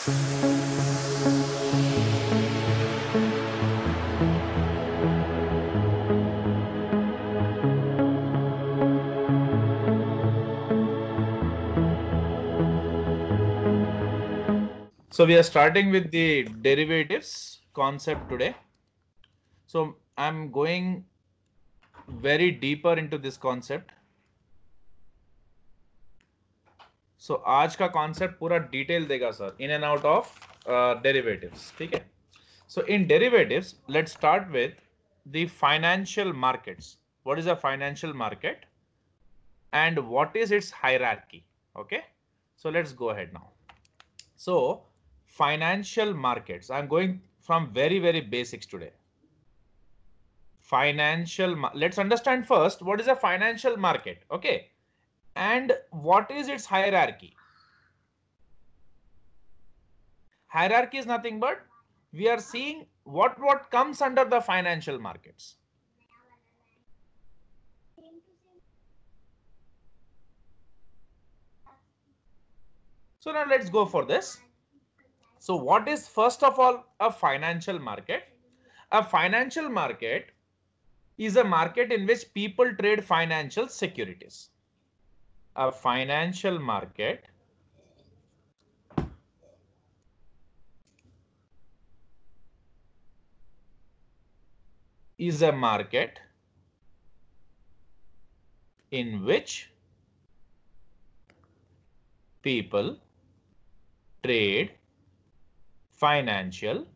So we are starting with the derivatives concept today. So I'm going very deeper into this concept. So आज का concept पूरा detail देगा sir in and out of derivatives. ठीक है? So in derivatives, let's start with the financial markets. What is a financial market and what is its hierarchy? Okay. So let's go ahead now. So financial markets. I'm going from very basics today. Let's understand first what is a financial market, okay, and what is its hierarchy. Hierarchy is nothing but we are seeing what comes under the financial markets. So now let's go for this. So what is first of all a financial market? A financial market is a market in which people trade financial securities. A financial market is a market in which people trade financial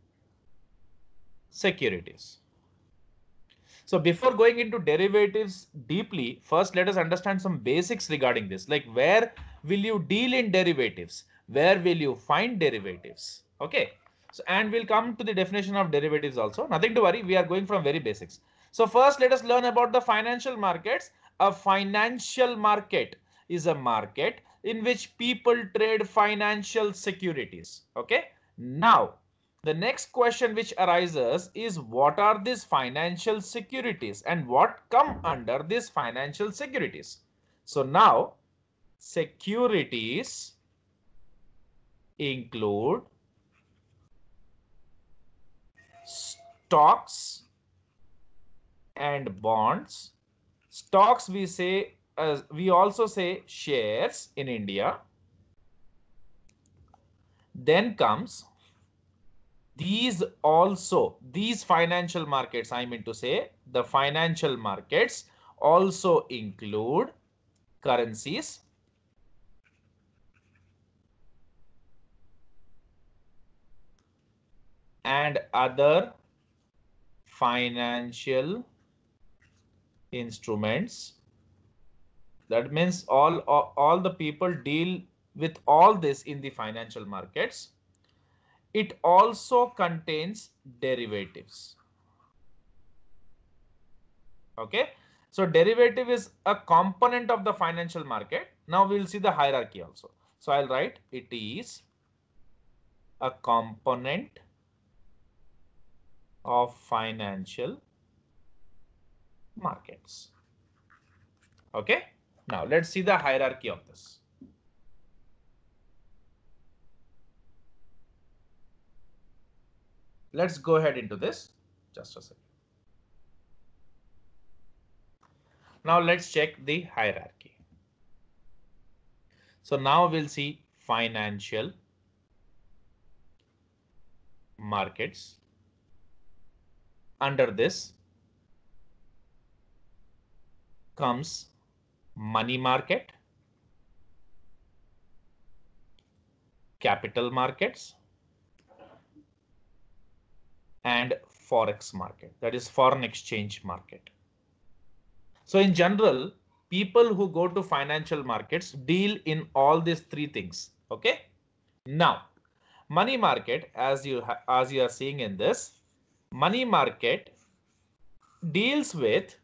securities. So before going into derivatives deeply, first let us understand some basics regarding this. Like where will you deal in derivatives? Where will you find derivatives? Okay. So, and we'll come to the definition of derivatives also. Nothing to worry. We are going from very basics. So first let us learn about the financial markets. A financial market is a market in which people trade financial securities. Okay. Now, the next question which arises is what are these financial securities and what come under these financial securities? So now securities include stocks and bonds. Stocks we also say shares in India. Then comes these financial markets, I mean to say the financial markets also include currencies, and other financial instruments. That means all the people deal with all this in the financial markets. It also contains derivatives. Okay, so derivative is a component of the financial market. Now we'll see the hierarchy also. So I'll write it is a component of financial markets. Okay, now let's see the hierarchy of this. Let's go ahead into this. Just a second. Now let's check the hierarchy. So now we'll see financial markets. Under this comes money market, capital markets, and forex market, that is foreign exchange market. So in general, people who go to financial markets deal in all these three things. Okay. Now, money market, as you are seeing in this, money market deals with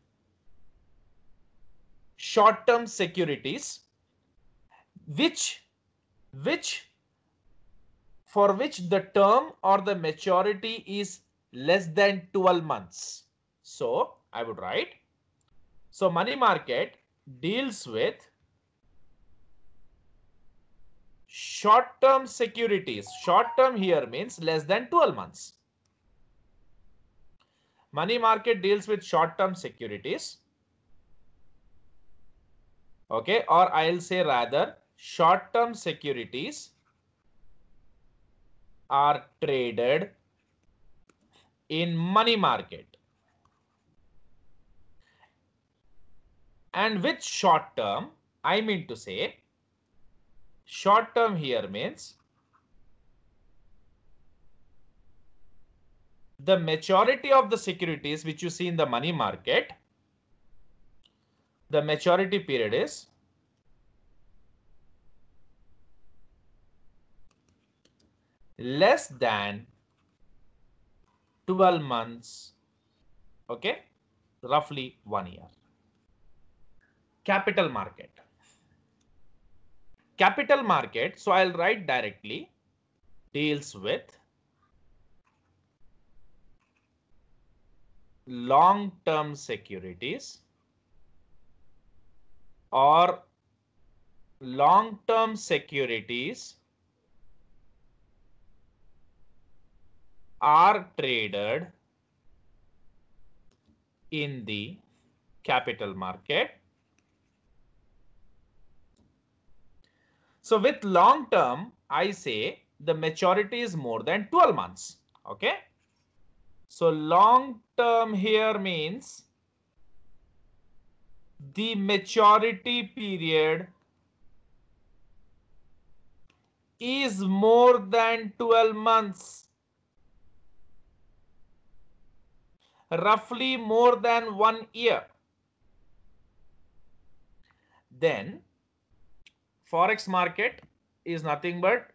short-term securities, for which the term or the maturity is less than 12 months. So I would write, so money market deals with short-term securities. Short-term here means less than 12 months. Money market deals with short-term securities. Okay, or I'll say rather short-term securities are traded in money market. And with short-term, I mean to say short-term here means the maturity of the securities which you see in the money market, the maturity period is less than 12 months, okay, roughly 1 year. Capital market. Capital market, so I'll write directly, deals with long-term securities or long-term securities are traded in the capital market. So with long term, I say the maturity is more than 12 months. Okay. So long term here means the maturity period is more than 12 months. Roughly more than 1 year. Then Forex market is nothing but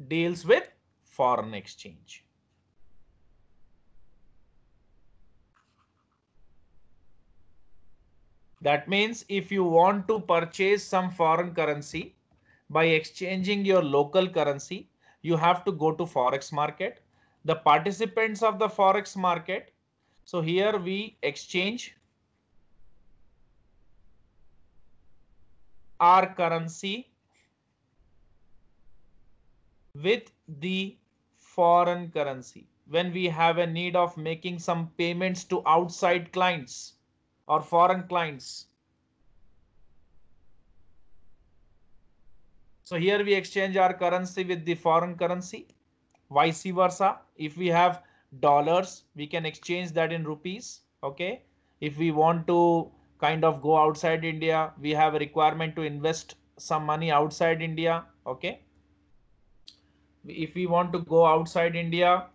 deals with foreign exchange. That means if you want to purchase some foreign currency by exchanging your local currency, you have to go to Forex market. The participants of the Forex market. So here we exchange our currency with the foreign currency when we have a need of making some payments to outside clients or foreign clients. So here we exchange our currency with the foreign currency. Vice versa, if we have dollars, we can exchange that in rupees. Okay. If we want to kind of go outside India, we have a requirement to invest some money outside India. Okay. If we want to go outside India,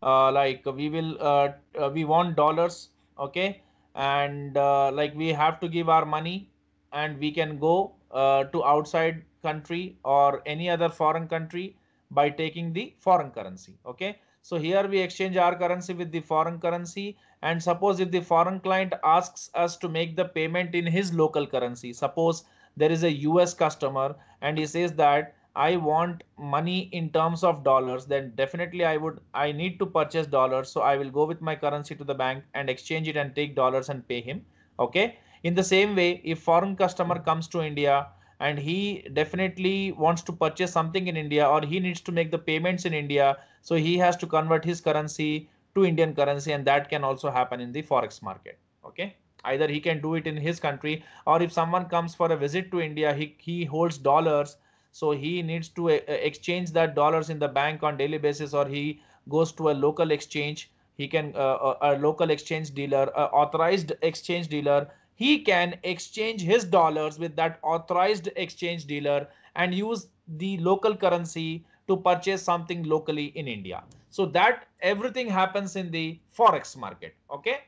like we want dollars. Okay. And like we have to give our money and we can go to outside country or any other foreign country by taking the foreign currency. Okay. So here we exchange our currency with the foreign currency. And suppose if the foreign client asks us to make the payment in his local currency, suppose there is a US customer and he says that I want money in terms of dollars, then definitely I need to purchase dollars. So I will go with my currency to the bank and exchange it and take dollars and pay him. Okay. In the same way, if foreign customer comes to India and he definitely wants to purchase something in India or he needs to make the payments in India, so he has to convert his currency to Indian currency, and that can also happen in the Forex market. Okay. Either he can do it in his country, or if someone comes for a visit to India, he holds dollars. So he needs to exchange that dollars in the bank on daily basis, or he goes to a local exchange. He can a local exchange dealer, authorized exchange dealer. He can exchange his dollars with that authorized exchange dealer and use the local currency to purchase something locally in India. So that everything happens in the Forex market. Okay.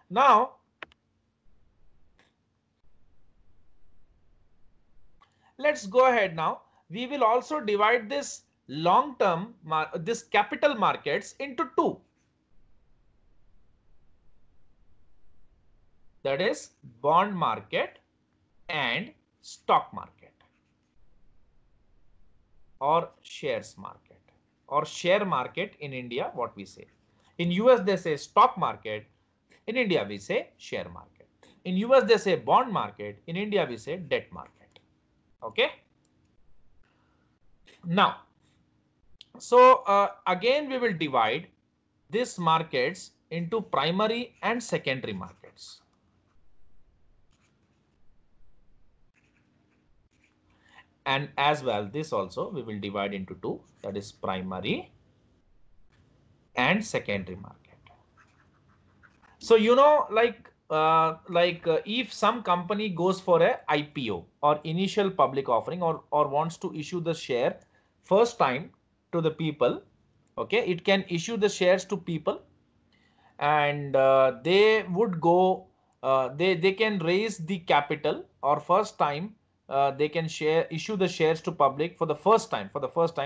Now, let's go ahead now. We will also divide this long-term, this capital markets into two. That is bond market and stock market or shares market or share market in India, what we say. In US, they say stock market. In India, we say share market. In US, they say bond market. In India, we say debt market. Okay. Now, so again, we will divide these markets into primary and secondary markets. And as well, this also we will divide into two, that is primary and secondary market. So, if some company goes for a IPO or initial public offering, or wants to issue the share first time to the people, okay, it can issue the shares to people, and they would go, they can raise the capital, or first time they can issue the shares to public for the first time.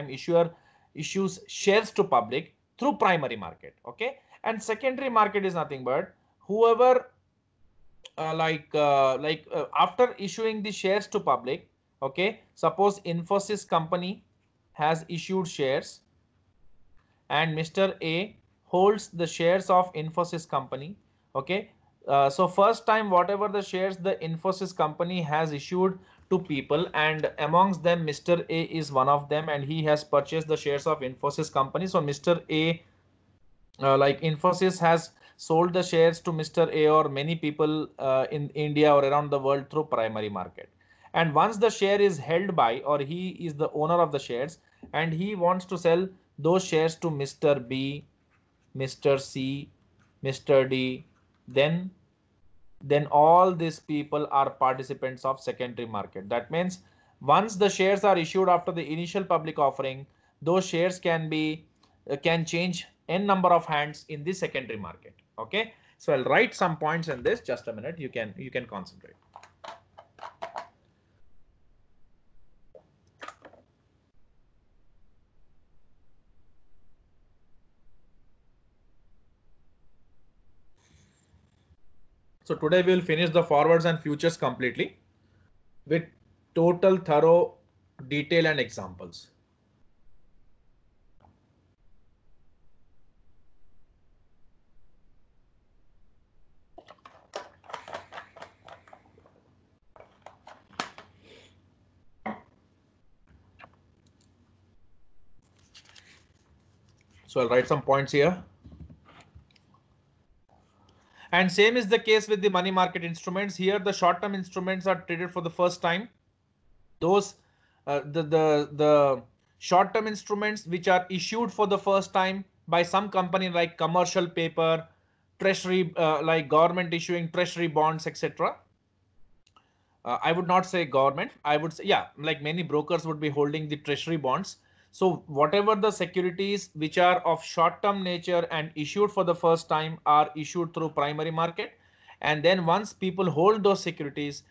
Issuer issues shares to public through primary market, okay. And secondary market is nothing but whoever, after issuing the shares to public, okay, suppose Infosys company has issued shares and Mr. A holds the shares of Infosys company, okay. So first time, whatever the shares the Infosys company has issued to people, and amongst them Mr. A is one of them, and he has purchased the shares of Infosys company. So Mr. A, Infosys has sold the shares to Mr. A or many people in India or around the world through primary market. And once the share is held by, or he is the owner of the shares, and he wants to sell those shares to Mr. B, Mr. C, Mr. D, then all these people are participants of secondary market. That means once the shares are issued after the initial public offering, those shares can change n number of hands in the secondary market, okay. So I'll write some points in this. Just a minute, you can concentrate. So today we will finish the forwards and futures completely with total thorough detail and examples. So I'll write some points here. And same is the case with the money market instruments. Here the short-term instruments are traded for the first time. Those the short-term instruments which are issued for the first time by some company, like commercial paper, treasury, like government issuing treasury bonds, etc. I would not say government. I would say, yeah, like many brokers would be holding the treasury bonds. So whatever the securities which are of short-term nature and issued for the first time are issued through primary market. And then once people hold those securities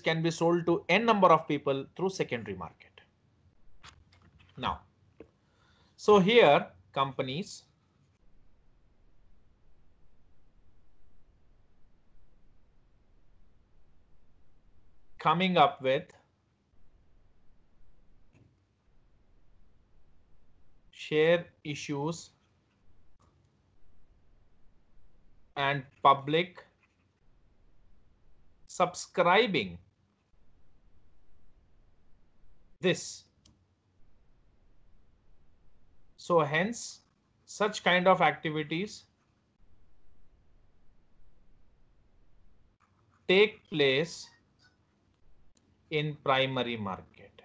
can be sold to n number of people through secondary market. Now, so here companies coming up with share issues and public subscribing this. So hence such kind of activities take place in primary market.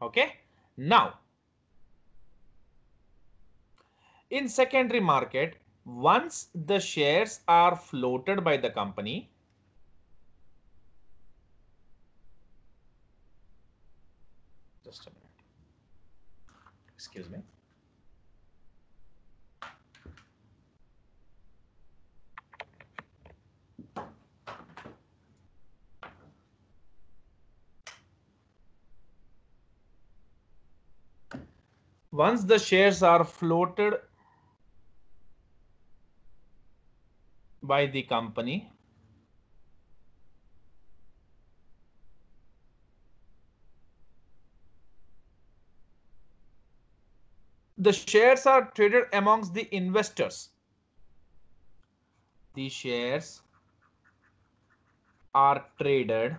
Okay. Now, in secondary market, once the shares are floated by the company, just a minute, excuse me. Once the shares are floated by the company, the shares are traded amongst the investors. The shares are traded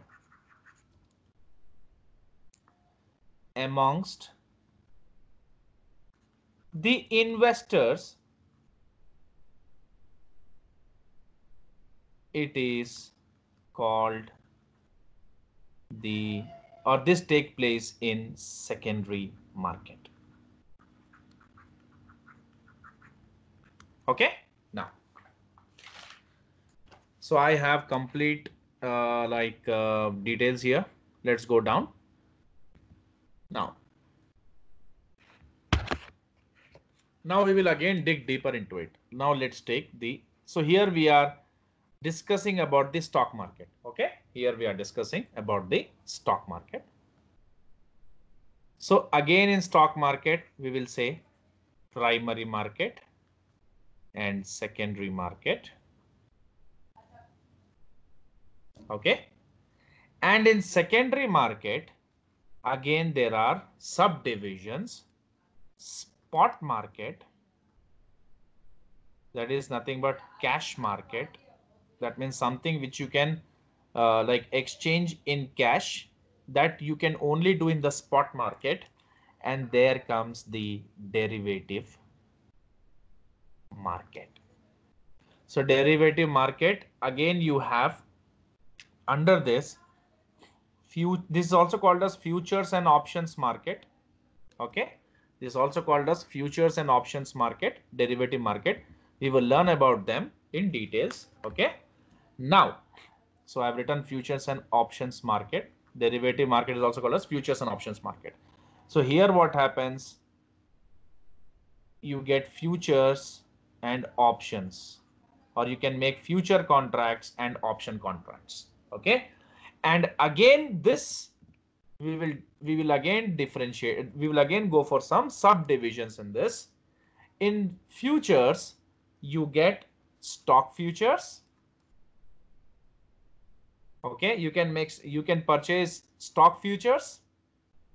amongst the investors, it is called the, or this take place in secondary market. Okay, now, so I have complete details here. Let's go down now. Now we will again dig deeper into it. Now let's take the, so here we are discussing about the stock market. Okay, here we are discussing about the stock market. So again in stock market, we will say primary market and secondary market. Okay, and in secondary market, again there are subdivisions. Spot market, that is nothing but cash market. That means something which you can like exchange in cash, that you can only do in the spot market. And there comes the derivative market. So derivative market, again you have under this this is also called as futures and options market. Okay, this is also called as futures and options market, derivative market. We will learn about them in details. Okay, now, so I've written futures and options market. Derivative market is also called as futures and options market. So here what happens, you get futures and options, or you can make future contracts and option contracts. Okay, and again this we will again differentiate, we will again go for some subdivisions in this. In futures, you get stock futures. Okay, you can purchase stock futures,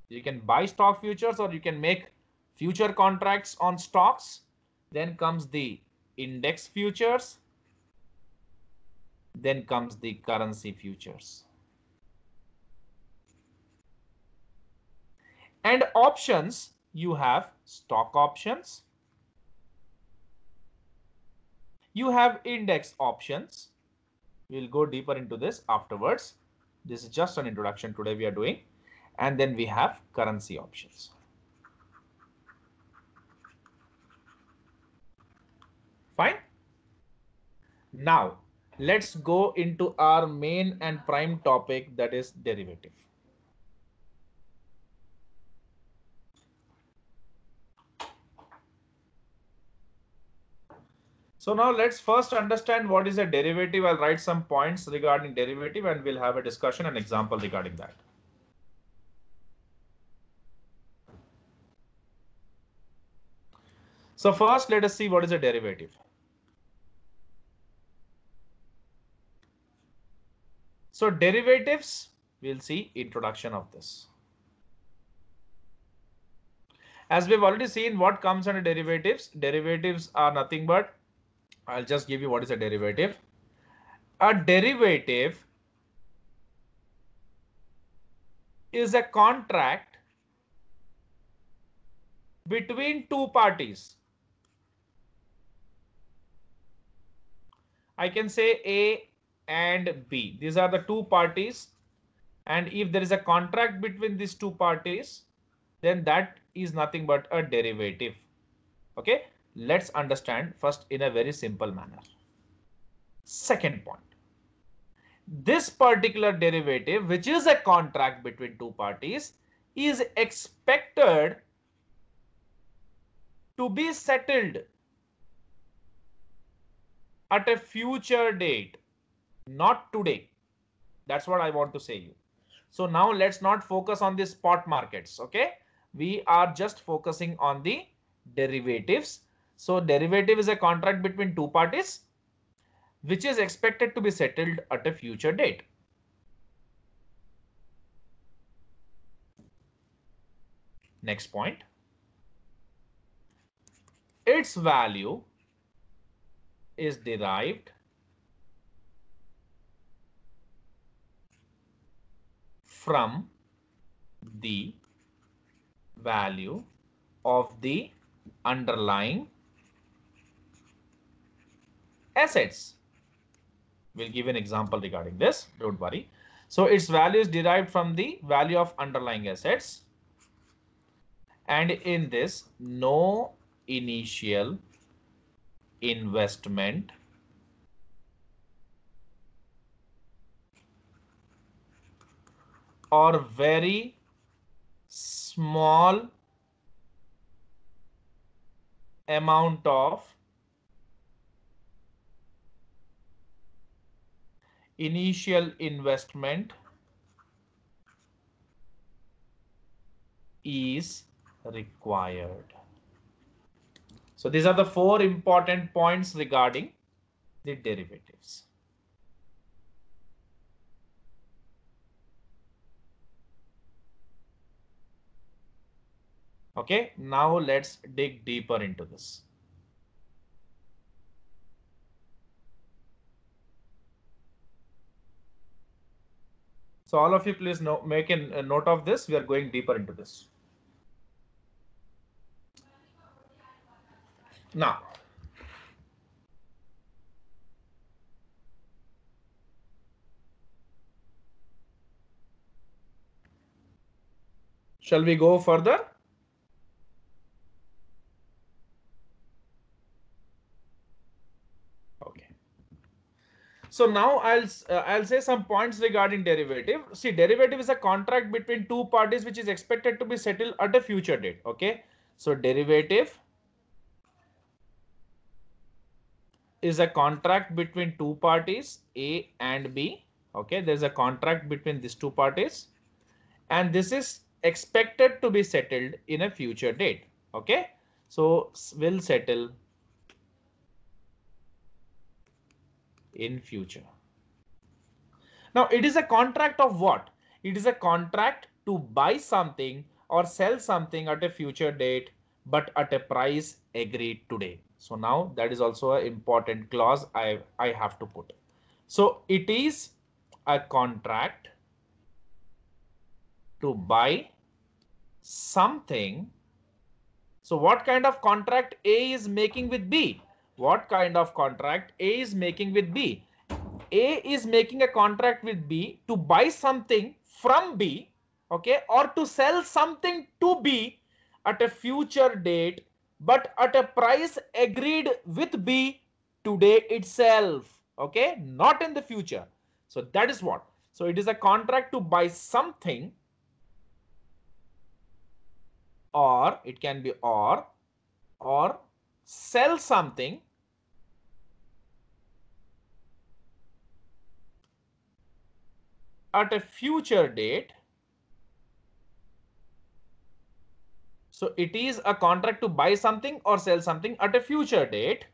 you can buy stock futures, or you can make future contracts on stocks. Then comes the index futures, then comes the currency futures. And options, you have stock options, you have index options. We'll go deeper into this afterwards. This is just an introduction today we are doing. And then we have currency options. Fine. Now let's go into our main and prime topic, that is derivative. So now let's first understand what is a derivative. I'll write some points regarding derivative and we'll have a discussion and example regarding that. So first, let us see what is a derivative. So derivatives, we'll see introduction of this. As we've already seen what comes under derivatives. Derivatives are nothing but, I'll just give you what is a derivative. A derivative is a contract between two parties. I can say A and B. These are the two parties. And if there is a contract between these two parties, then that is nothing but a derivative. Okay, let's understand first in a very simple manner. Second point. This particular derivative, which is a contract between two parties, is expected to be settled at a future date, not today. That's what I want to say you. So now let's not focus on the spot markets. Okay, we are just focusing on the derivatives. So derivative is a contract between two parties which is expected to be settled at a future date. Next point. Its value is derived from the value of the underlying assets. We'll give an example regarding this, don't worry. So its value is derived from the value of underlying assets. And in this, no initial investment or very small amount of initial investment is required. So these are the 4 important points regarding the derivatives. Okay, now let's dig deeper into this. So all of you please make a note of this. We are going deeper into this. Now, shall we go further? Okay. So now I'll say some points regarding derivative. See, derivative is a contract between two parties which is expected to be settled at a future date. Okay. So derivative is a contract between two parties, A and B. Okay. There's a contract between these two parties, and this is expected to be settled in a future date. Okay. So will settle in future. Now it is a contract of what? It is a contract to buy something or sell something at a future date, but at a price agreed today. So now that is also an important clause I have to put. So it is a contract to buy something. So what kind of contract A is making with B? What kind of contract A is making with B? A is making a contract with B to buy something from B, okay, or to sell something to B at a future date, but at a price agreed with B today itself, okay, not in the future. So that is what. So it is a contract to buy something, or it can be or sell something at a future date. So it is a contract to buy something or sell something at a future date,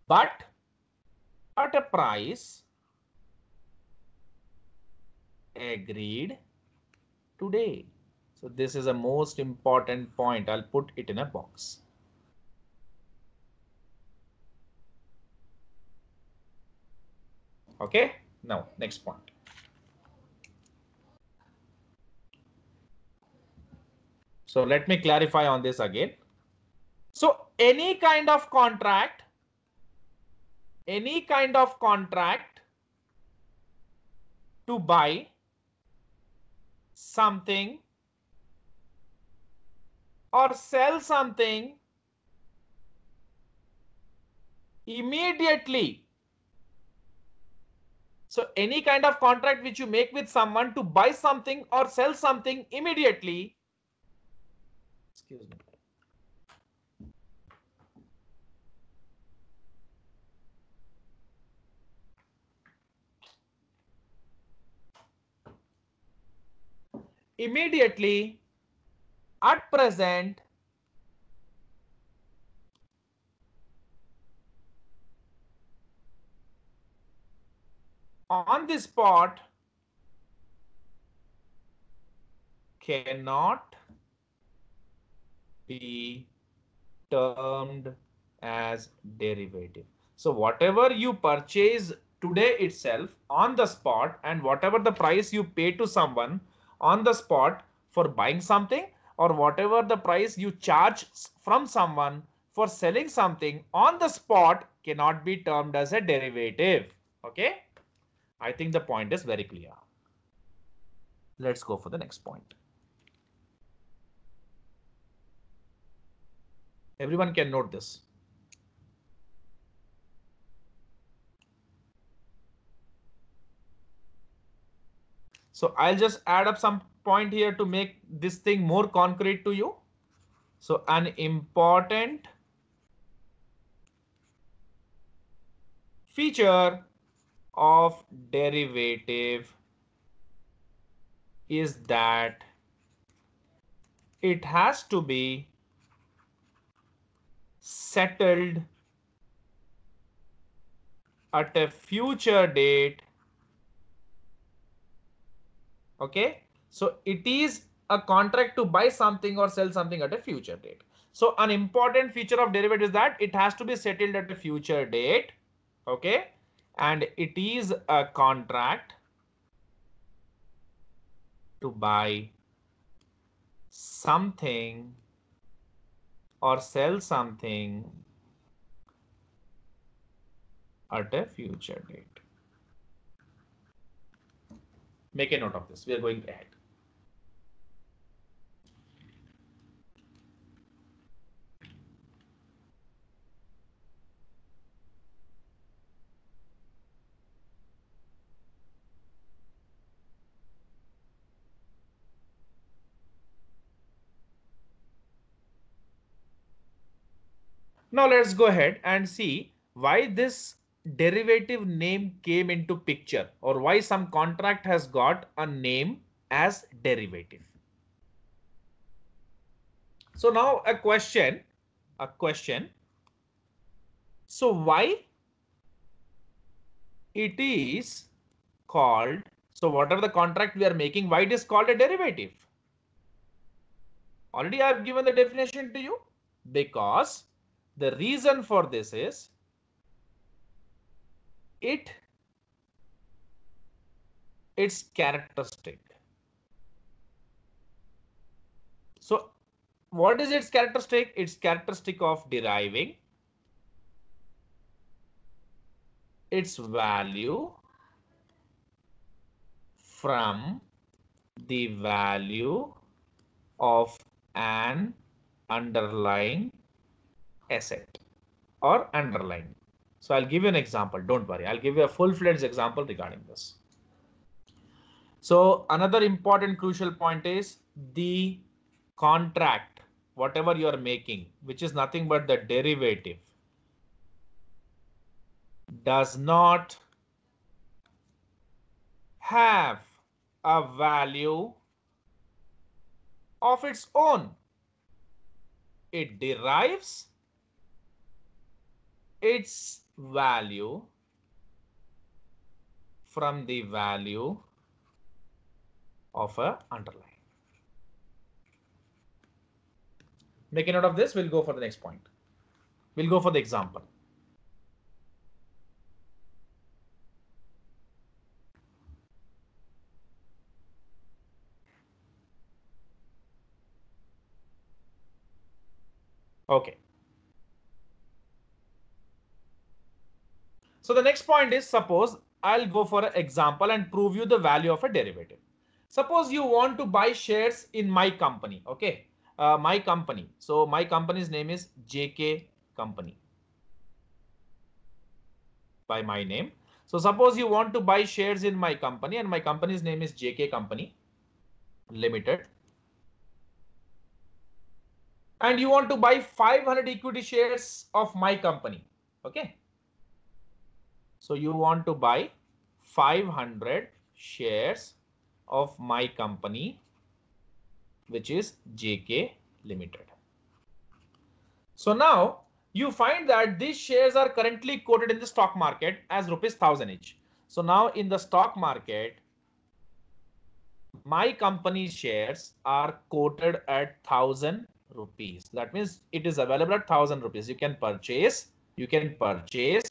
but at a price agreed today. So this is a most important point. I'll put it in a box. Okay, now next point. So let me clarify on this again. So any kind of contract to buy something or sell something immediately. So any kind of contract which you make with someone to buy something or sell something immediately. Excuse me. Immediately, at present, on the spot, cannot be termed as derivative. So whatever you purchase today itself on the spot, and whatever the price you pay to someone on the spot, for buying something, or whatever the price you charge from someone for selling something on the spot cannot be termed as a derivative. Okay, I think the point is very clear. Let's go for the next point. Everyone can note this. So I'll just add up some point here to make this thing more concrete to you. So an important feature of derivative is that it has to be settled at a future date. Okay, so it is a contract to buy something or sell something at a future date. So an important feature of derivative is that it has to be settled at a future date. Okay, and it is a contract to buy something or sell something at a future date. Make a note of this. We are going ahead. Now let's go ahead and see why this derivative name came into picture, or why some contract has got a name as derivative. So now a question. So why it is called, so whatever the contract we are making, why it is called a derivative? Already I have given the definition to you, because the reason for this is its characteristic. So what is its characteristic? Its characteristic of deriving its value from the value of an underlying asset or underlying. So I'll give you an example. Don't worry. I'll give you a full-fledged example regarding this. So another important crucial point is the contract, whatever you are making, which is nothing but the derivative, does not have a value of its own. It derives its value from the value of a underlying. Make a note of this. We'll go for the next point. We'll go for the example. Okay. So the next point is, suppose I'll go for an example and prove you the value of a derivative. Suppose you want to buy shares in my company. Okay. My company. So my company's name is JK Company by my name. So suppose you want to buy shares in my company, and my company's name is JK Company Limited. And you want to buy 500 equity shares of my company. Okay. So you want to buy 500 shares of my company, which is JK Limited. So now you find that these shares are currently quoted in the stock market as ₹1,000 each. So now in the stock market, my company's shares are quoted at ₹1,000. That means it is available at ₹1,000. You can purchase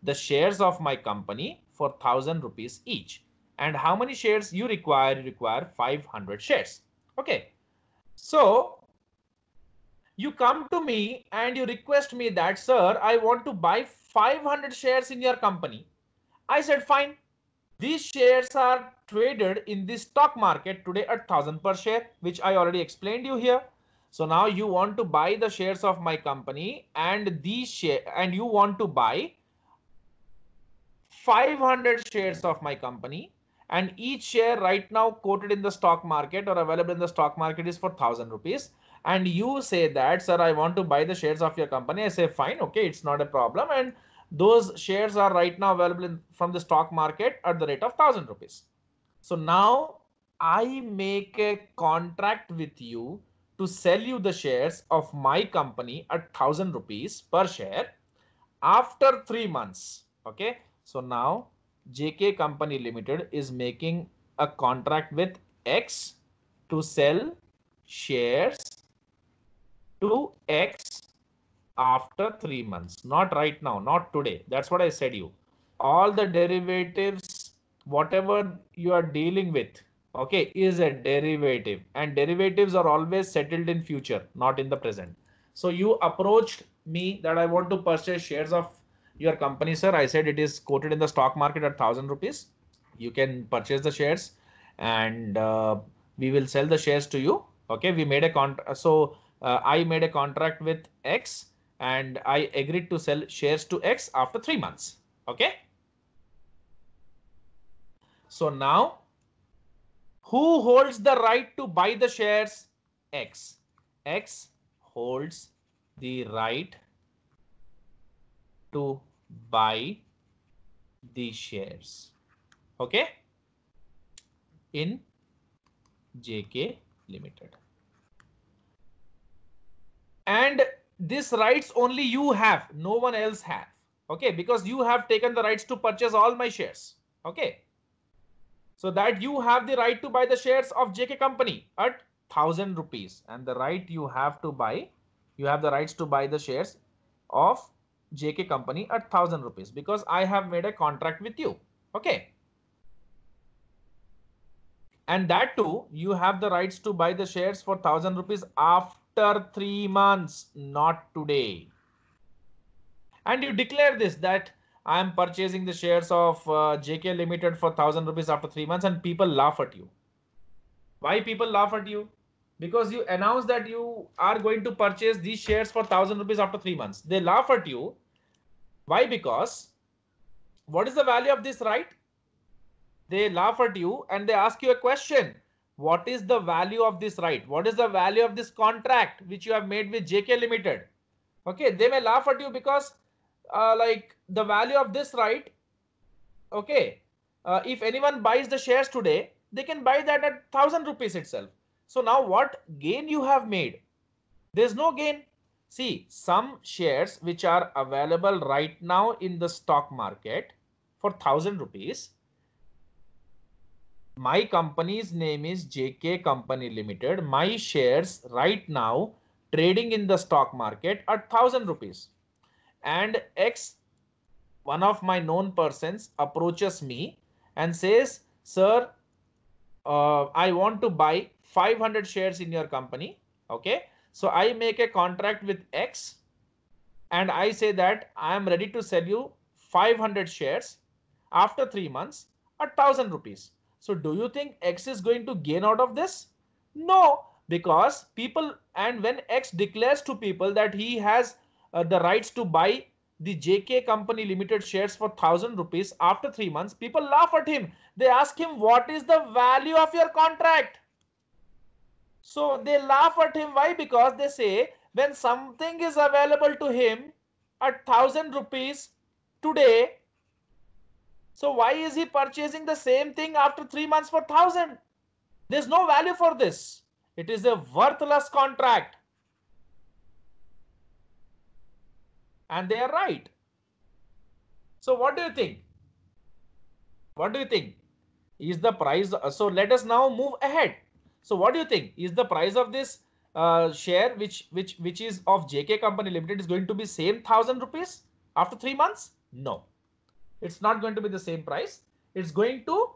the shares of my company for ₹1,000 each. And how many shares you require? You require 500 shares. Okay. So you come to me and you request me that, sir, I want to buy 500 shares in your company. I said, fine. These shares are traded in the stock market today at 1000 per share, which I already explained you here. So now you want to buy the shares of my company and you want to buy 500 shares of my company, and each share right now quoted in the stock market or available in the stock market is for 1000 rupees. And you say that, sir, I want to buy the shares of your company. I say, fine, okay, it's not a problem. And those shares are right now available from the stock market at the rate of 1000 rupees. So now I make a contract with you to sell you the shares of my company at 1000 rupees per share after 3 months. Okay. So now JK Company Limited is making a contract with X to sell shares to X after 3 months. Not right now, not today. That's what I said you. All the derivatives, whatever you are dealing with, okay, is a derivative, and derivatives are always settled in future, not in the present. So you approached me that I want to purchase shares of your company, sir. I said it is quoted in the stock market at 1000 rupees. You can purchase the shares, and we will sell the shares to you. Okay, we made a contract. So I made a contract with X, and I agreed to sell shares to X after 3 months. Okay. So now who holds the right to buy the shares? X. X holds the right to buy the shares. Okay. In JK Limited. And this rights only you have, no one else have. Okay, because you have taken the rights to purchase all my shares. Okay, so that you have the right to buy the shares of JK Company at 1000 rupees, and the right you have to buy, you have the rights to buy the shares of JK Company at 1000 rupees because I have made a contract with you. Okay, and that too, you have the rights to buy the shares for 1000 rupees after 3 months, not today. And you declare this, that I am purchasing the shares of JK Limited for 1000 rupees after 3 months, and people laugh at you. Why people laugh at you? Because you announce that you are going to purchase these shares for 1000 rupees after 3 months. They laugh at you. Why? Because what is the value of this right? They laugh at you and they ask you a question. What is the value of this right? What is the value of this contract which you have made with JK Limited? Okay, they may laugh at you because like the value of this right, okay, if anyone buys the shares today, they can buy that at 1000 rupees itself. So now what gain you have made? There's no gain. See, some shares which are available right now in the stock market for 1000 rupees. My company's name is JK Company Limited. My shares right now trading in the stock market at 1000 rupees. And X, one of my known persons, approaches me and says, sir, I want to buy 500 shares in your company. Okay. So I make a contract with X and I say that I am ready to sell you 500 shares after 3 months at 1000 rupees. So do you think X is going to gain out of this? No, because people, and when X declares to people that he has the rights to buy the JK Company Limited shares for 1000 rupees after 3 months, people laugh at him. They ask him, what is the value of your contract? So they laugh at him. Why? Because they say when something is available to him at 1000 rupees today, so why is he purchasing the same thing after 3 months for 1000? There's no value for this. It is a worthless contract. And they are right. So what do you think? What do you think? Is the price? So let us now move ahead. So what do you think? Is the price of this share which is of JK Company Limited is going to be same 1000 rupees after 3 months? No, it's not going to be the same price. It's going to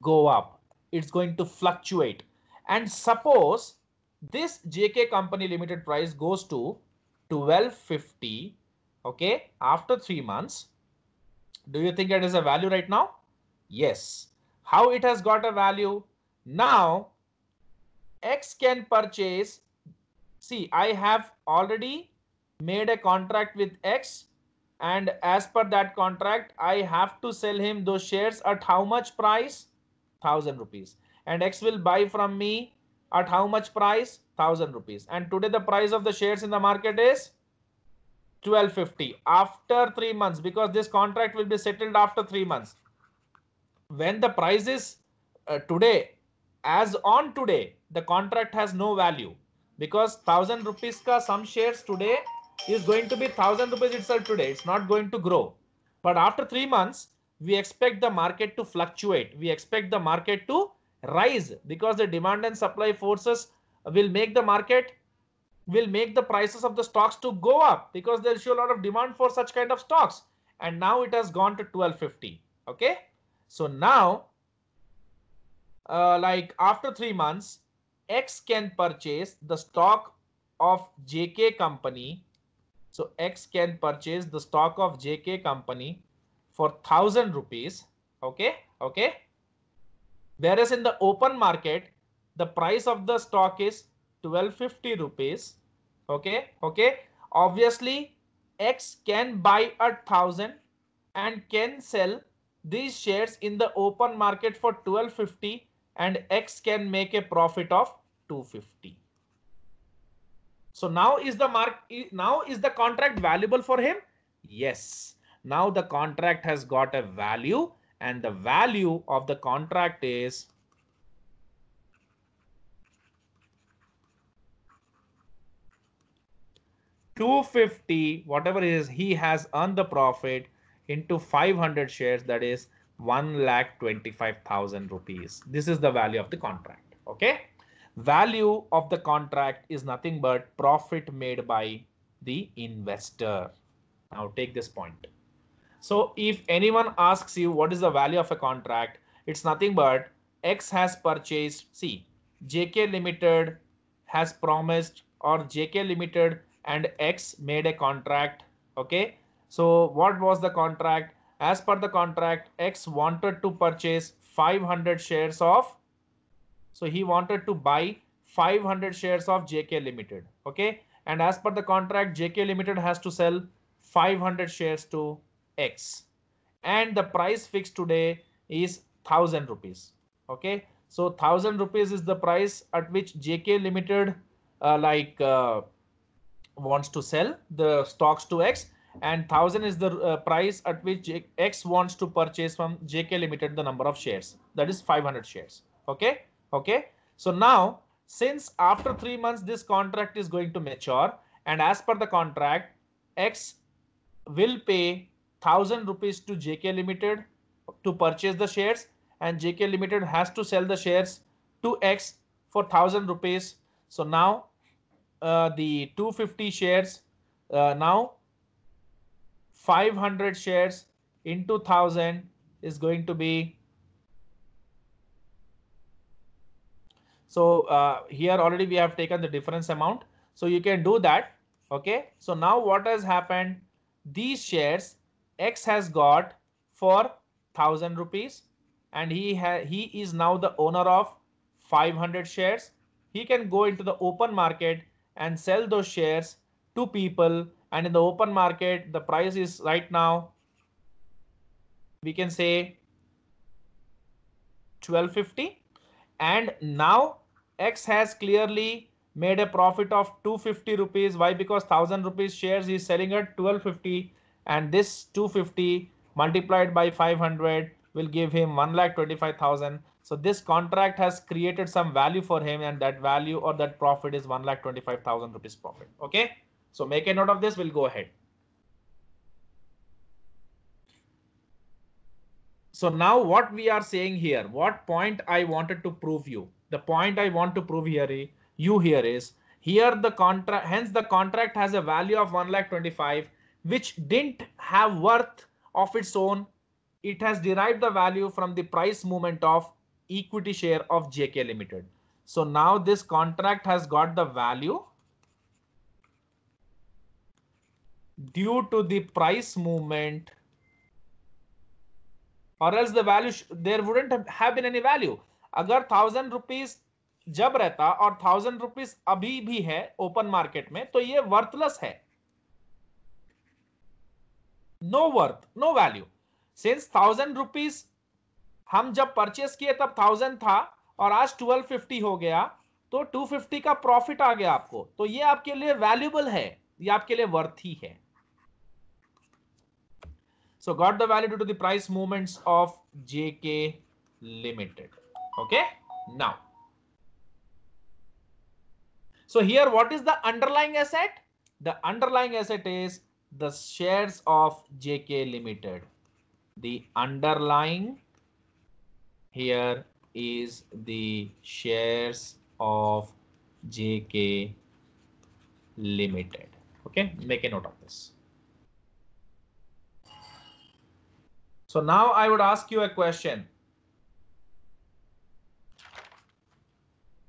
go up. It's going to fluctuate. And suppose this JK Company Limited price goes to 1250, okay, after 3 months. Do you think it is a value right now? Yes. How it has got a value? Now, X can purchase. See, I have already made a contract with X, and as per that contract, I have to sell him those shares at how much price? 1000 rupees. And X will buy from me at how much price? 1000 rupees. And today the price of the shares in the market is 1250 after 3 months, because this contract will be settled after 3 months. When the price is today, as on today, the contract has no value, because 1000 rupees ka some shares today is going to be 1000 rupees itself today. It's not going to grow. But after 3 months, we expect the market to fluctuate. We expect the market to rise, because the demand and supply forces will make the prices of the stocks to go up, because there'll show a lot of demand for such kind of stocks. And now it has gone to 1250. Okay. So now, like after 3 months, X can purchase the stock of JK Company. So X can purchase the stock of JK Company for 1000 rupees. Okay. Okay. Whereas in the open market, the price of the stock is 1250 rupees. Okay. Okay. Obviously, X can buy at 1000 and can sell these shares in the open market for 1250, and X can make a profit of 250. So now is the contract valuable for him? Yes. Now the contract has got a value, and the value of the contract is 250. Whatever it is, he has earned the profit into 500 shares, that is 1,25,000 rupees. This is the value of the contract. Okay. Value of the contract is nothing but profit made by the investor. Now take this point. So if anyone asks you what is the value of a contract, it's nothing but X has purchased. See, JK Limited has promised, or JK Limited and X made a contract. Okay. So what was the contract? As per the contract, X wanted to purchase 500 shares of. So he wanted to buy 500 shares of JK Limited. Okay. And as per the contract, JK Limited has to sell 500 shares to X. And the price fixed today is 1000 rupees. Okay. So 1000 rupees is the price at which JK Limited wants to sell the stocks to X, and 1000 is the price at which X wants to purchase from JK Limited the number of shares, that is 500 shares. Okay. Okay. So now, since after 3 months this contract is going to mature, and as per the contract, X will pay 1000 rupees to JK Limited to purchase the shares, and JK Limited has to sell the shares to X for 1000 rupees. So now the 250 shares, now 500 shares into 1000 is going to be. So here already we have taken the difference amount. So you can do that. Okay. So now what has happened? These shares X has got for 1000 rupees, and he is now the owner of 500 shares. He can go into the open market and sell those shares to people, and in the open market the price is right now, we can say 1250, and now X has clearly made a profit of 250 rupees. Why? Because 1000 rupees shares is selling at 1250, and this 250 multiplied by 500 will give him 1,25,000. So this contract has created some value for him, and that value or that profit is 1,25,000 rupees profit. Okay. So make a note of this. We'll go ahead. So now what we are saying here, what point I wanted to prove you, the point I want to prove here is here the contract, hence the contract has a value of 1,25,000, which didn't have worth of its own. It has derived the value from the price movement of equity share of JK Limited. So now this contract has got the value due to the price movement, or else the value there wouldn't have been any value. अगर 1000 rupees जब रहता और 1000 rupees अभी भी है open market में, तो ये वर्थलेस है, no worth, no value. Since 1000 rupees हम जब परचेस किए तब 1000 था और आज 1250 हो गया, तो 250 का प्रॉफिट आ गया आपको, तो ये आपके लिए वैल्यूबल है, ये आपके लिए वर्थी है। So got the value due to the price movements of JK Limited. Okay. Now, so here what is the underlying asset? The underlying asset is the shares of JK Limited. The underlying here is the shares of JK Limited. Okay, make a note of this. So now I would ask you a question.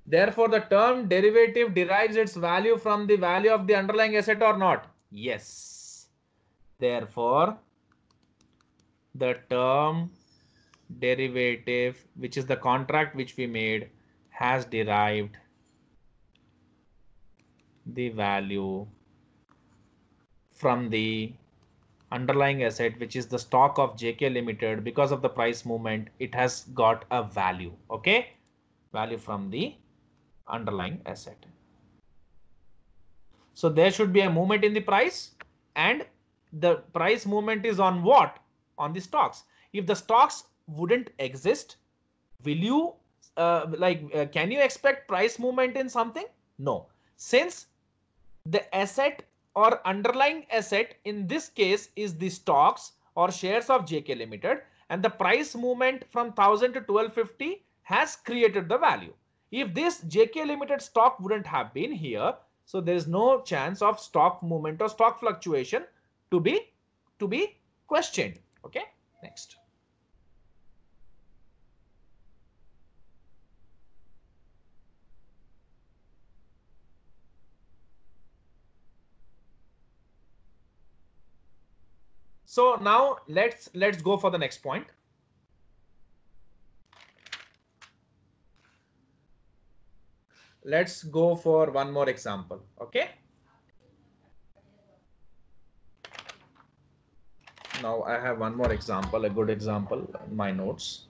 Therefore, the term derivative derives its value from the value of the underlying asset or not? Yes. Therefore, the term derivative, which is the contract which we made, has derived the value from the underlying asset, which is the stock of JK Limited. Because of the price movement, it has got a value. Okay, value from the underlying asset. So there should be a movement in the price, and the price movement is on what? On the stocks. If the stocks wouldn't exist, will you can you expect price movement in something? No. Since the asset or underlying asset in this case is the stocks or shares of JK Limited, and the price movement from 1000 to 1250 has created the value. If this JK Limited stock wouldn't have been here, so there is no chance of stock movement or stock fluctuation to be questioned. Okay, next. So now let's go for the next point. Let's go for one more example. Okay. Now I have one more example, a good example in my notes.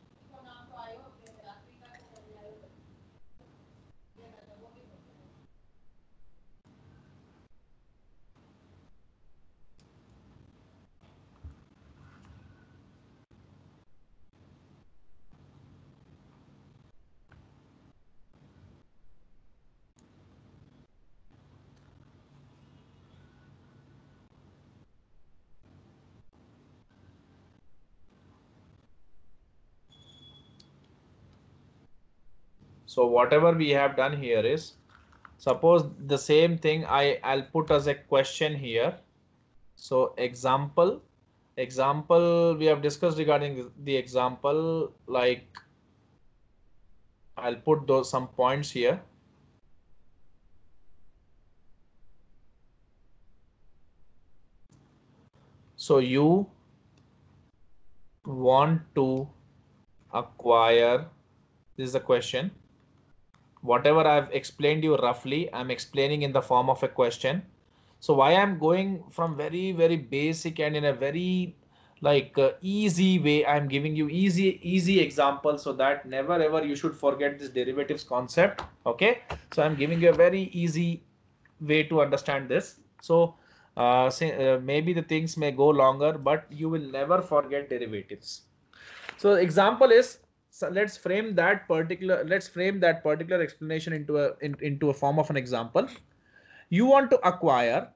So whatever we have done here is, suppose the same thing I'll put as a question here. So example we have discussed regarding the example, like I'll put those some points here. So you want to acquire, this is the question. Whatever I've explained you roughly, I'm explaining in the form of a question. So why I'm going from very basic and in a very easy way, I'm giving you easy example, so that never ever you should forget this derivatives concept. Okay, so I'm giving you a very easy way to understand this. So maybe the things may go longer, but you will never forget derivatives. So example is, so let's frame that particular explanation into a form of an example. You want to acquire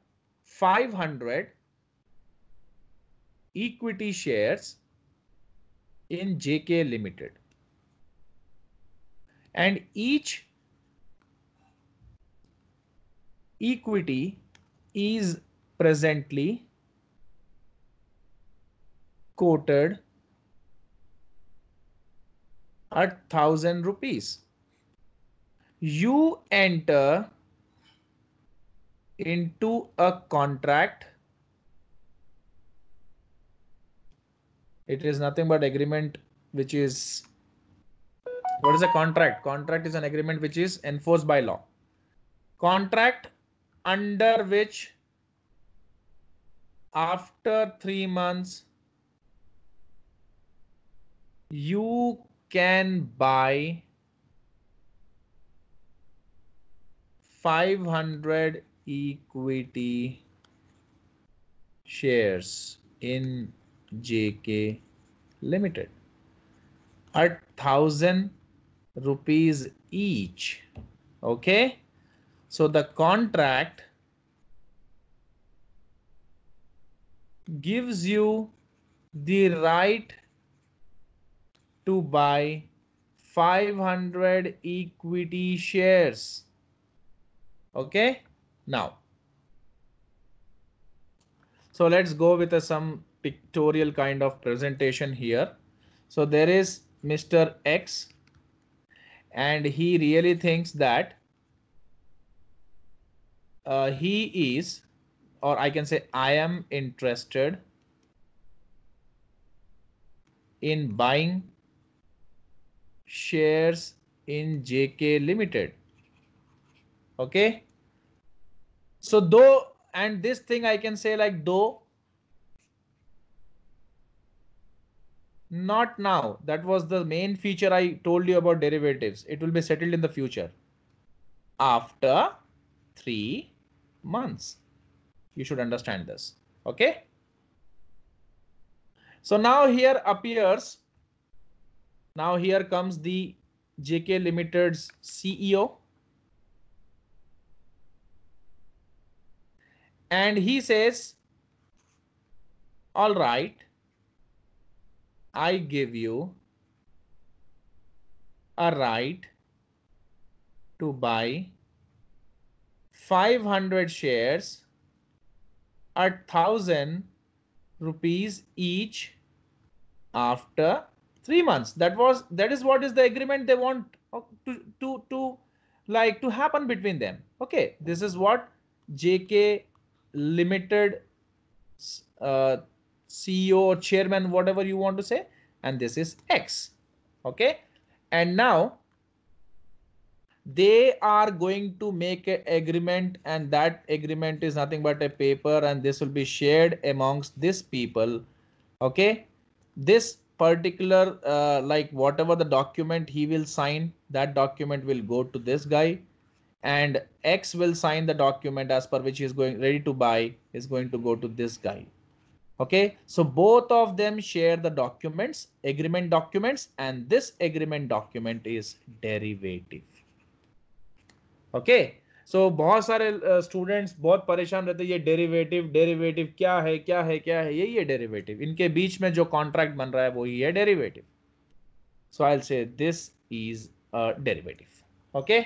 500 equity shares in JK Limited, and each equity is presently quoted at 1000 rupees. You enter into a contract. It is nothing but agreement, which is, what is a contract? Contract is an agreement which is enforced by law. Contract under which after 3 months you can buy 500 equity shares in JK Limited at 1000 rupees each. Okay, so the contract gives you the right to buy 500 equity shares. Okay, now, so let's go with some pictorial kind of presentation here. So there is Mr. X, and he really thinks that he is, or I can say I am interested in buying shares in JK Limited. Okay, so though, and this thing I can say like though, not now. That was the main feature I told you about derivatives. It will be settled in the future after 3 months. You should understand this. Okay. So now here appears, now here comes the JK Limited's CEO, and he says, all right, I give you a right to buy 500 shares at 1000 rupees each after 3 months. That is what is the agreement they want to like to happen between them. Okay, this is what JK Limited uh, CEO or chairman, whatever you want to say, and this is X. Okay, and now they are going to make an agreement, and that agreement is nothing but a paper, and this will be shared amongst these people. Okay, this particular like whatever the document he will sign, that document will go to this guy, and X will sign the document as per which he is going ready to buy is going to go to this guy. Okay, so both of them share the documents, agreement documents, and this agreement document is derivative. Okay, so बहुत सारे students बहुत परेशान रहते हैं, ये derivative derivative क्या है क्या है क्या है, यही है डेरिवेटिव, इनके बीच में जो कॉन्ट्रैक्ट बन रहा है वही है derivative. So I will say this is a derivative. Okay,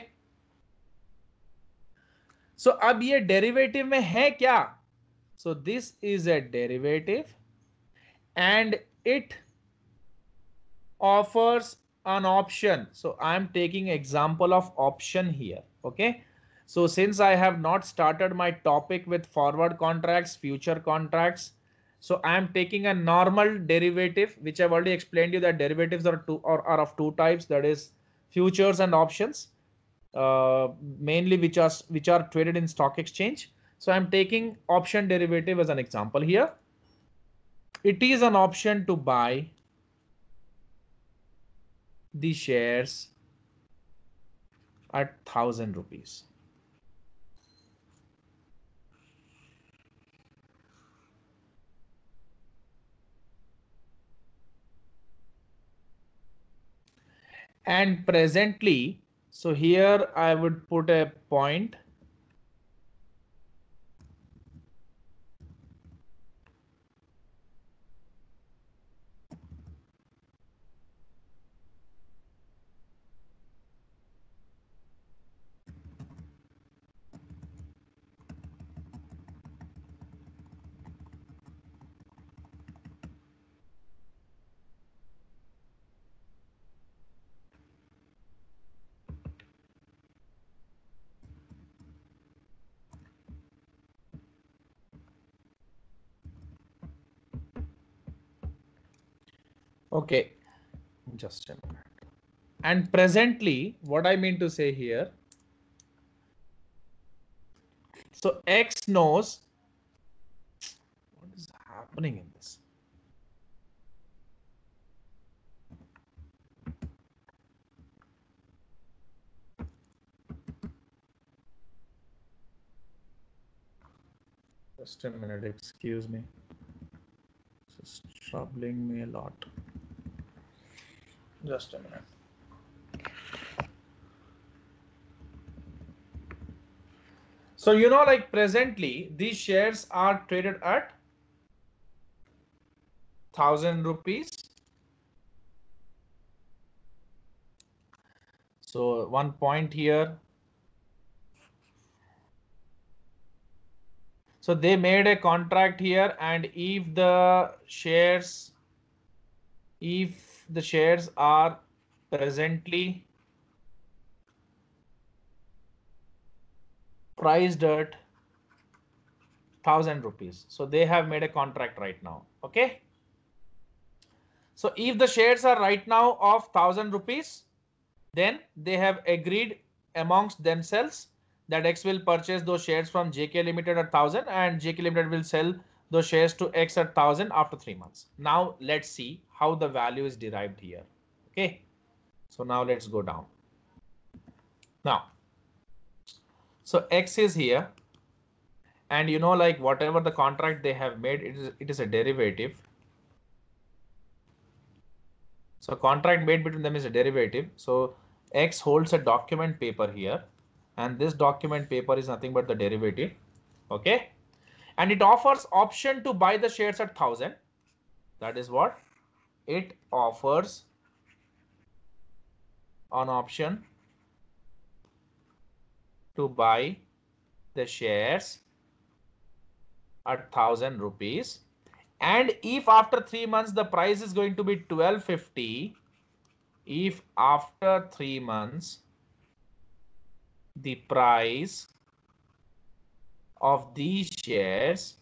so अब ये डेरिवेटिव में है क्या? So this is a derivative and it offers an option. So I am taking example of option here. Okay, so since I have not started my topic with forward contracts, future contracts, so I am taking a normal derivative, which I've already explained you that derivatives are are of two types, that is futures and options, mainly which are traded in stock exchange. So I'm taking option derivative as an example here. It is an option to buy the shares at 1000 rupees. And presently, so here I would put a point. Okay, just a minute. And presently, what I mean to say here, so X knows what is happening in this. Just a minute, excuse me. This is troubling me a lot. Just a minute. So, like presently, these shares are traded at 1,000 rupees. So, one point here. So, they made a contract here, and if the shares are presently priced at 1,000 rupees, so they have made a contract right now. Okay. So if the shares are right now of 1,000 rupees, then they have agreed amongst themselves that X will purchase those shares from JK Limited at 1,000 and JK Limited will sell those shares to X at 1,000 after 3 months. Now let's see how the value is derived here. Okay. So now let's go down. Now, so X is here, and like whatever the contract they have made, it is a derivative. So contract made between them is a derivative. So X holds a document paper here, and this document paper is nothing but the derivative. Okay. And it offers option to buy the shares at 1,000. That is what it offers, an option to buy the shares at 1,000 rupees. And if after 3 months the price is going to be 1,250, if after 3 months the price of these shares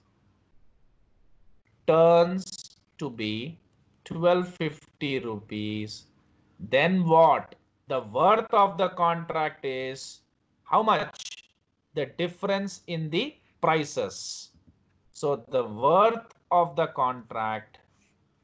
turns to be 1,250 rupees, then what? The worth of the contract is how much? The difference in the prices. So the worth of the contract,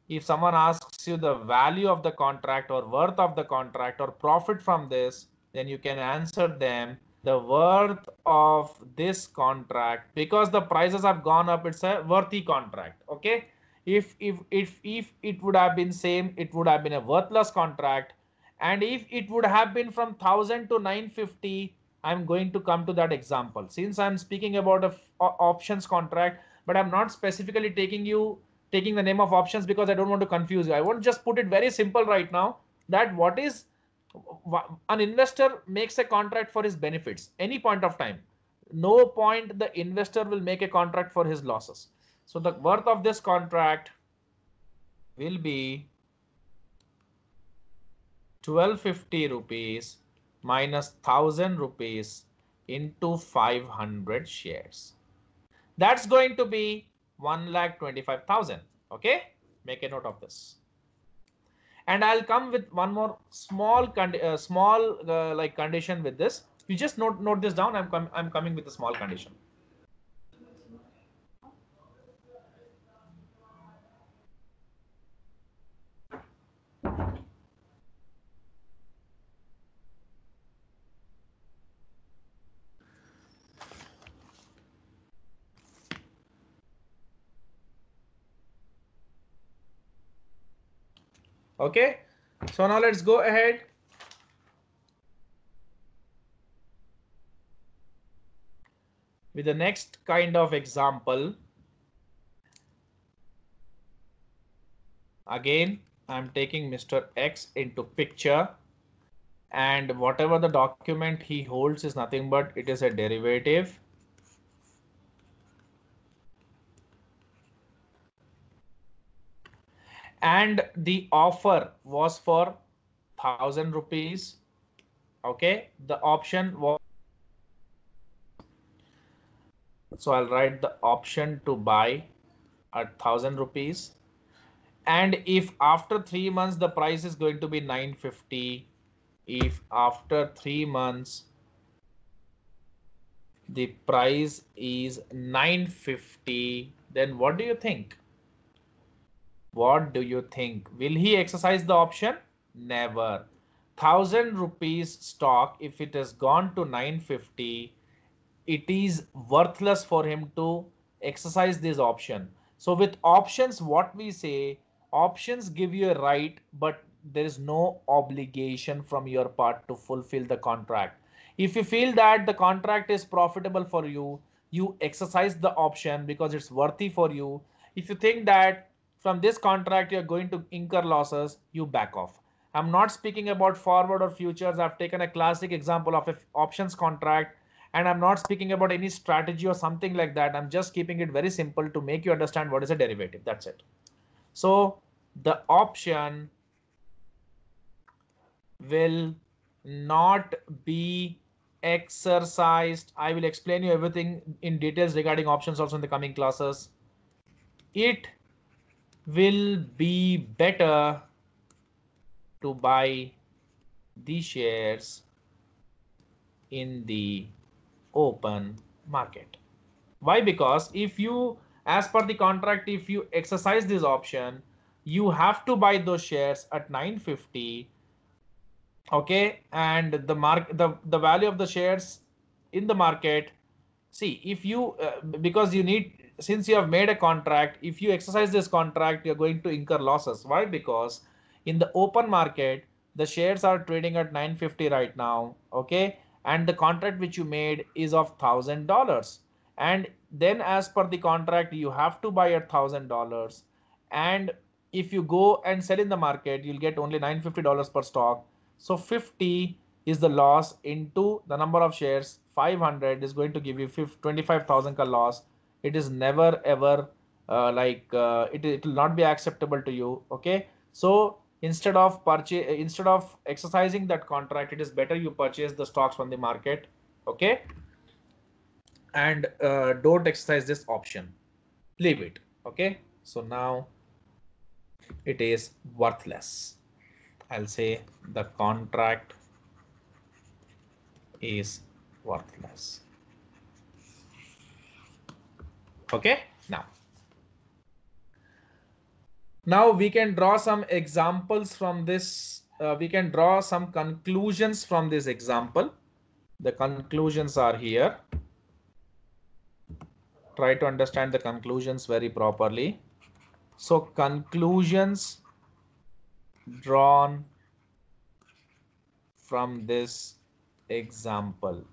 if someone asks you the value of the contract or worth of the contract or profit from this, then you can answer them the worth of this contract, because the prices have gone up, it's a worthy contract. Okay. If it would have been same, it would have been a worthless contract. And if it would have been from 1,000 to 950, I'm going to come to that example. Since I'm speaking about a options contract, but I'm not specifically taking the name of options because I don't want to confuse you. I want to just put it very simple right now, that what is an investor makes a contract for his benefits any point of time. No point the investor will make a contract for his losses. So the worth of this contract will be 1,250 rupees minus 1,000 rupees into 500 shares. That's going to be 1,25,000. Okay, make a note of this. And I'll come with one more small condition with this. You just note this down. I'm coming with a small condition. Okay, so now let's go ahead with the next kind of example. Again, I'm taking Mr. X into picture, and whatever the document he holds is nothing but it is a derivative. And the offer was for 1,000 rupees. Okay, the option was, so I'll write the option to buy at 1,000 rupees. And if after 3 months the price is going to be 950, if after 3 months the price is 950, then what do you think? What do you think? Will he exercise the option? Never. 1,000 rupees stock, if it has gone to 950, it is worthless for him to exercise this option. So with options, what we say, options give you a right, but there is no obligation from your part to fulfill the contract. If you feel that the contract is profitable for you, you exercise the option because it's worthy for you. If you think that from this contract you're going to incur losses, you back off. I'm not speaking about forward or futures. I've taken a classic example of an options contract, and I'm not speaking about any strategy or something like that. I'm just keeping it very simple to make you understand what is a derivative. That's it. So the option will not be exercised. I will explain you everything in details regarding options also in the coming classes. It will be better to buy the shares in the open market. Why? Because if you, as per the contract, if you exercise this option, you have to buy those shares at 950. Okay, and the value of the shares in the market. See, if you because you need, since you have made a contract, if you exercise this contract, you're going to incur losses. Why? Because in the open market, the shares are trading at 950 right now. Okay, and the contract which you made is of $1,000, and then as per the contract, you have to buy at $1,000, and if you go and sell in the market, you'll get only $950 per stock. So 50 is the loss into the number of shares. 500 is going to give you 25,000 ka loss. It is never ever it will not be acceptable to you. Okay, so instead of exercising that contract, it is better you purchase the stocks from the market. Okay, and don't exercise this option. Leave it. Okay, so now it is worthless. I'll say the contract is worthless. Okay, now we can draw some examples from this. We can draw some conclusions from this example. The conclusions are here. Try to understand the conclusions very properly. So conclusions drawn from this example.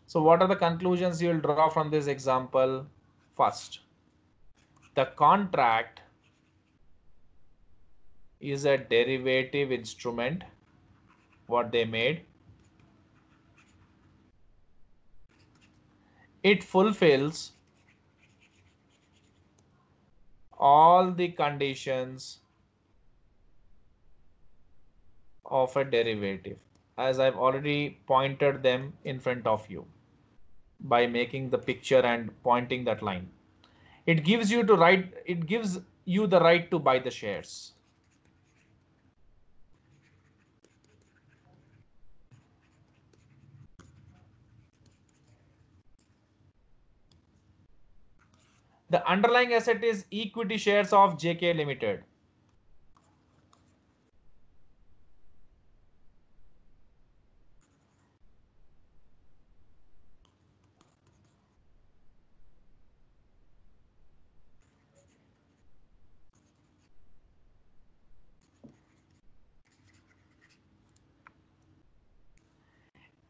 So what are the conclusions you will draw from this example? First, the contract is a derivative instrument, what they made. It fulfills all the conditions of a derivative, as I've already pointed them in front of you by making the picture and pointing that line. It gives you the right to buy the shares. The underlying asset is equity shares of JK Limited.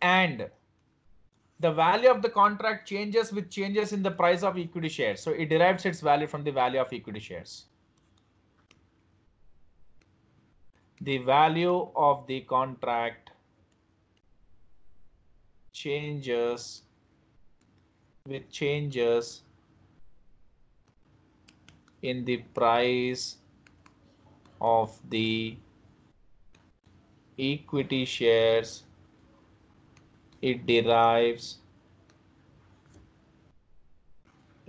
And the value of the contract changes with changes in the price of equity shares. So it derives its value from the value of equity shares. The value of the contract changes with changes in the price of the equity shares. It derives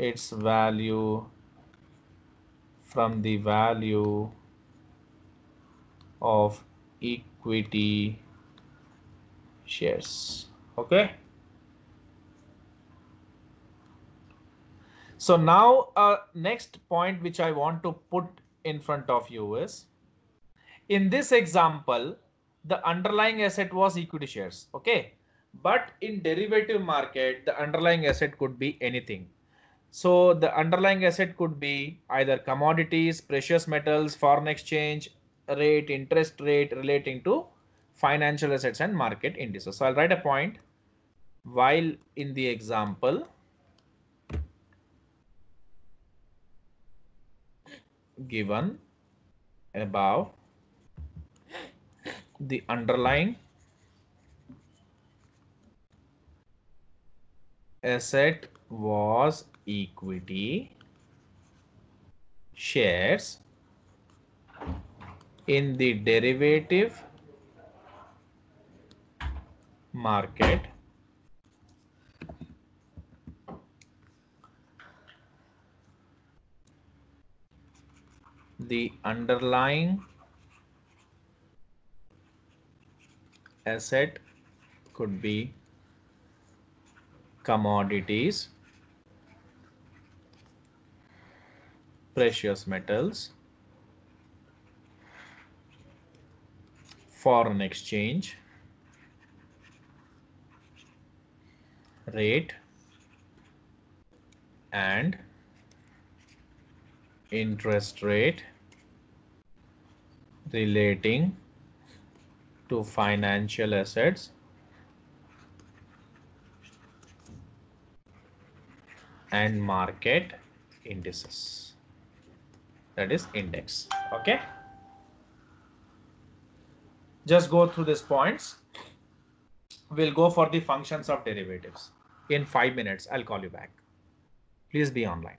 its value from the value of equity shares. Okay. So now next point which I want to put in front of you is, in this example, the underlying asset was equity shares. Okay. But in derivative market, the underlying asset could be anything. So the underlying asset could be either commodities, precious metals, foreign exchange rate, interest rate relating to financial assets and market indices. So I'll write a point while in the example given above, the underlying asset was equity shares. In the derivative market, the underlying asset could be commodities, precious metals, foreign exchange rate, and interest rate relating to financial assets and market indices, that is index. Okay, just go through these points. We'll go for the functions of derivatives in 5 minutes. I'll call you back. Please be online.